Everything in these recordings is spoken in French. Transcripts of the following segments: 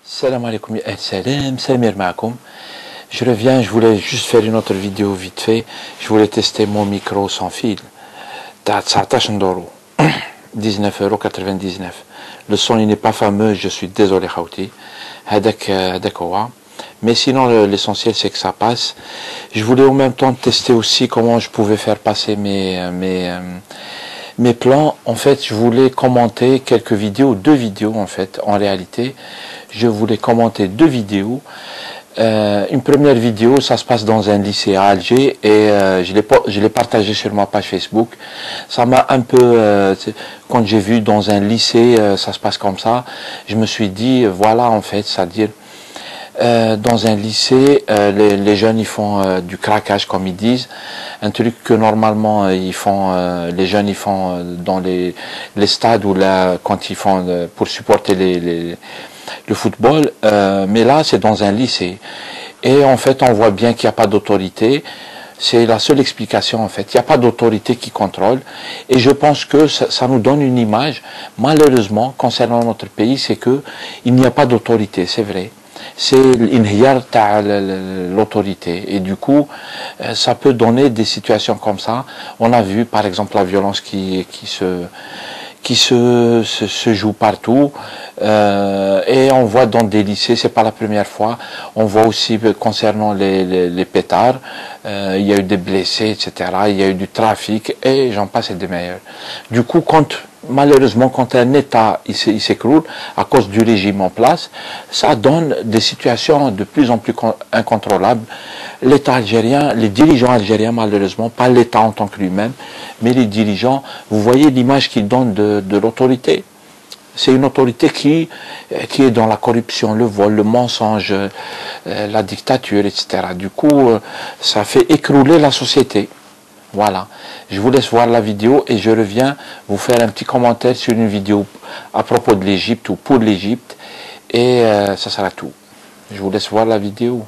Salam alaikum ya salam, Samir Maakoum. Je reviens, je voulais juste faire une autre vidéo vite fait. Je voulais tester mon micro sans fil. T'as 19 €. 19,99 €. Le son il n'est pas fameux, je suis désolé Khawti. Mais sinon l'essentiel c'est que ça passe. Je voulais en même temps tester aussi comment je pouvais faire passer mes plans. En fait, je voulais commenter quelques vidéos, deux vidéos en fait, en réalité. Je voulais commenter deux vidéos. Une première vidéo, ça se passe dans un lycée à Alger et je l'ai partagé sur ma page Facebook. Ça m'a un peu, quand j'ai vu dans un lycée, ça se passe comme ça, je me suis dit, voilà en fait, c'est-à-dire, dans un lycée, les jeunes ils font du craquage comme ils disent, un truc que normalement ils font, les jeunes ils font dans les stades ou là quand ils font pour supporter le football, mais là c'est dans un lycée et en fait on voit bien qu'il n'y a pas d'autorité. C'est la seule explication en fait. Il n'y a pas d'autorité qui contrôle et je pense que ça nous donne une image malheureusement concernant notre pays, c'est que il n'y a pas d'autorité, c'est vrai. C'est l'inhiyar ta l'autorité et du coup ça peut donner des situations comme ça. On a vu par exemple la violence qui se joue partout et on voit dans des lycées, c'est pas la première fois, on voit aussi concernant les pétards, il y a eu des blessés, etc., il y a eu du trafic et j'en passe et des meilleurs. Du coup, malheureusement, quand un État il s'écroule à cause du régime en place, ça donne des situations de plus en plus incontrôlables. L'État algérien, les dirigeants algériens, malheureusement, pas l'État en tant que lui-même, mais les dirigeants, vous voyez l'image qu'ils donnent de l'autorité. C'est une autorité qui est dans la corruption, le vol, le mensonge, la dictature, etc. Du coup, ça fait écrouler la société. Voilà. Je vous laisse voir la vidéo et je reviens vous faire un petit commentaire sur une vidéo à propos de l'Égypte ou pour l'Égypte. Et ça sera tout. Je vous laisse voir la vidéo.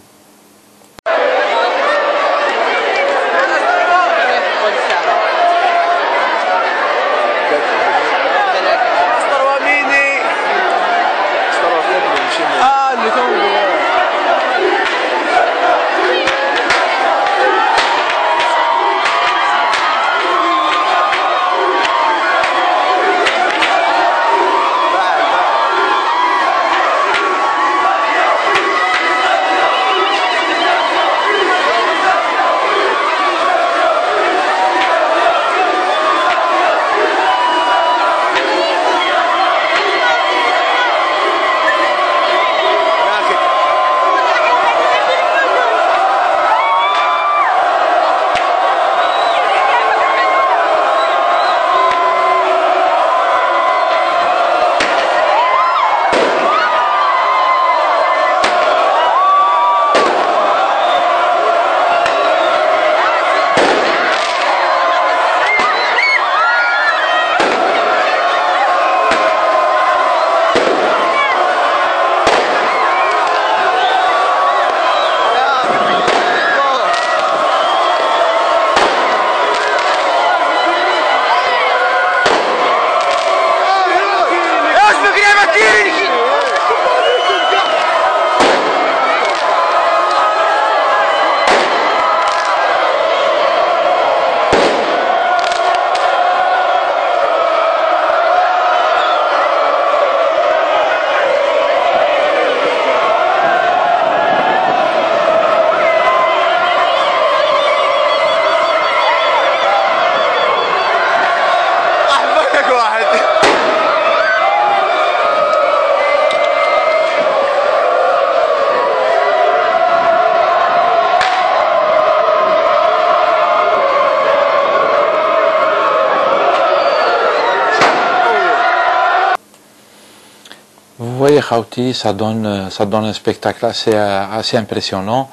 Vous voyez Khawti, ça donne un spectacle assez impressionnant.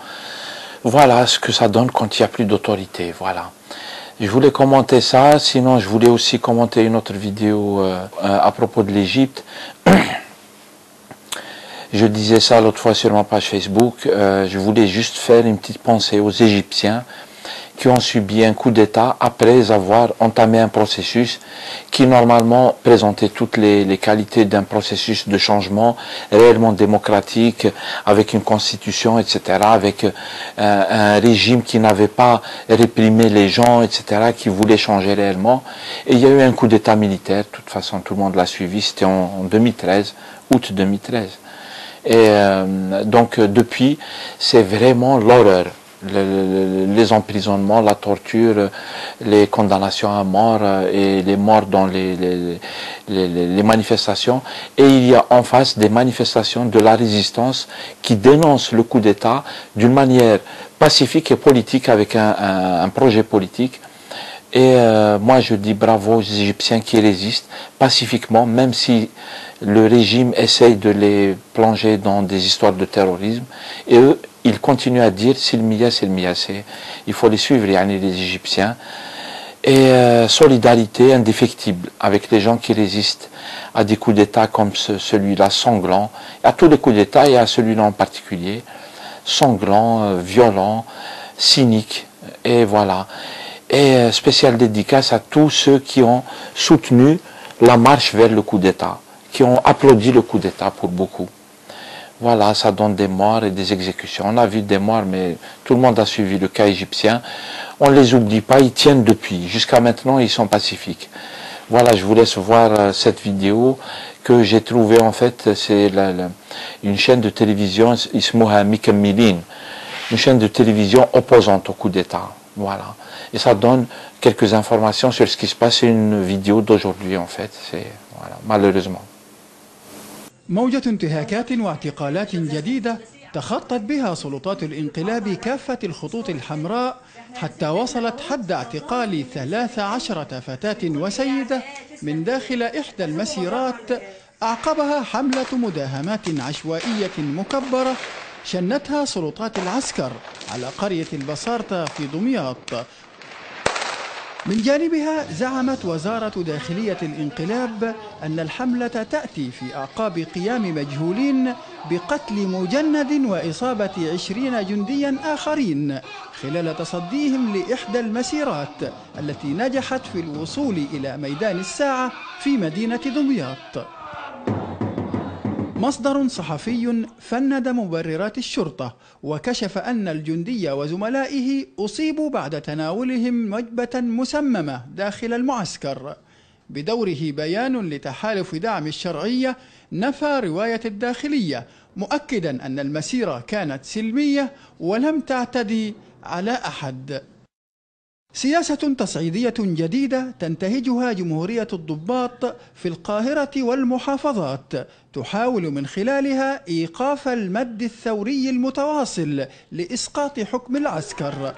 Voilà ce que ça donne quand il n'y a plus d'autorité. Voilà. Je voulais commenter ça, sinon je voulais aussi commenter une autre vidéo à propos de l'Égypte. Je disais ça l'autre fois sur ma page Facebook. Je voulais juste faire une petite pensée aux Égyptiens qui ont subi un coup d'État après avoir entamé un processus qui normalement présentait toutes les qualités d'un processus de changement réellement démocratique, avec une constitution, etc., avec un régime qui n'avait pas réprimé les gens, etc., qui voulait changer réellement. Et il y a eu un coup d'État militaire, de toute façon tout le monde l'a suivi, c'était en 2013, août 2013. Et donc depuis, c'est vraiment l'horreur. Les emprisonnements, la torture, les condamnations à mort et les morts dans les manifestations. Et il y a en face des manifestations de la résistance qui dénoncent le coup d'État d'une manière pacifique et politique avec un projet politique. Et moi je dis bravo aux Égyptiens qui résistent pacifiquement, même si le régime essaye de les plonger dans des histoires de terrorisme. Et eux, ils continuent à dire Silmiya, Silmiya, il faut les suivre, les Égyptiens. Et solidarité indéfectible avec les gens qui résistent à des coups d'État comme celui-là, sanglant. À tous les coups d'État et à celui-là en particulier, sanglant, violent, cynique. Et voilà. Et spéciale dédicace à tous ceux qui ont soutenu la marche vers le coup d'État, qui ont applaudi le coup d'État pour beaucoup. Voilà, ça donne des morts et des exécutions. On a vu des morts, mais tout le monde a suivi le cas égyptien. On ne les oublie pas, ils tiennent depuis. Jusqu'à maintenant, ils sont pacifiques. Voilà, je vous laisse voir cette vidéo que j'ai trouvée, en fait, c'est une chaîne de télévision, Ismouha Mikamilin, une chaîne de télévision opposante au coup d'État. Voilà. Et ça donne quelques informations sur ce qui se passe. C'est une vidéo d'aujourd'hui, en fait. C'est, voilà, malheureusement. موجة انتهاكات واعتقالات جديدة تخطت بها سلطات الانقلاب كافة الخطوط الحمراء حتى وصلت حد اعتقال 13 فتاة وسيدة من داخل إحدى المسيرات أعقبها حملة مداهمات عشوائية مكبرة شنتها سلطات العسكر على قرية البصارة في دمياط. من جانبها زعمت وزارة داخلية الانقلاب أن الحملة تأتي في أعقاب قيام مجهولين بقتل مجند وإصابة 20 جنديا آخرين خلال تصديهم لإحدى المسيرات التي نجحت في الوصول إلى ميدان الساعة في مدينة دمياط. مصدر صحفي فند مبررات الشرطة وكشف أن الجندي وزملائه أصيبوا بعد تناولهم وجبة مسممة داخل المعسكر. بدوره بيان لتحالف دعم الشرعية نفى رواية الداخلية مؤكدا أن المسيرة كانت سلمية ولم تعتدي على أحد. سياسة تصعيدية جديدة تنتهجها جمهورية الضباط في القاهرة والمحافظات تحاول من خلالها إيقاف المد الثوري المتواصل لإسقاط حكم العسكر.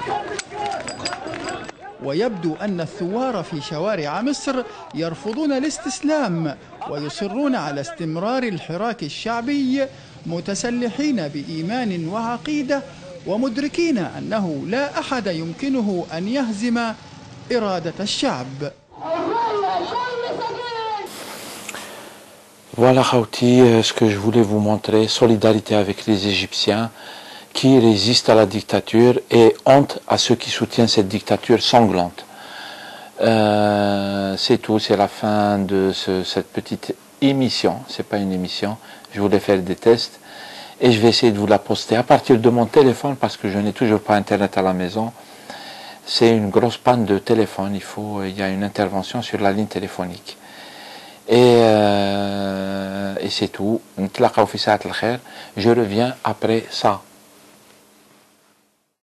ويبدو أن الثوار في شوارع مصر يرفضون الاستسلام ويصرون على استمرار الحراك الشعبي متسلحين بإيمان وعقيدة ومدركين أنه لا أحد يمكنه أن يهزم إرادة الشعب. Voilà Khawti, ce que je voulais vous montrer, solidarité avec les Égyptiens qui résistent à la dictature et honte à ceux qui soutiennent cette dictature sanglante. C'est tout, c'est la fin de cette petite émission, c'est pas une émission, je voulais faire des tests. Et je vais essayer de vous la poster à partir de mon téléphone parce que je n'ai toujours pas internet à la maison. C'est une grosse panne de téléphone, il y a une intervention sur la ligne téléphonique. Et c'est tout. Je reviens après ça.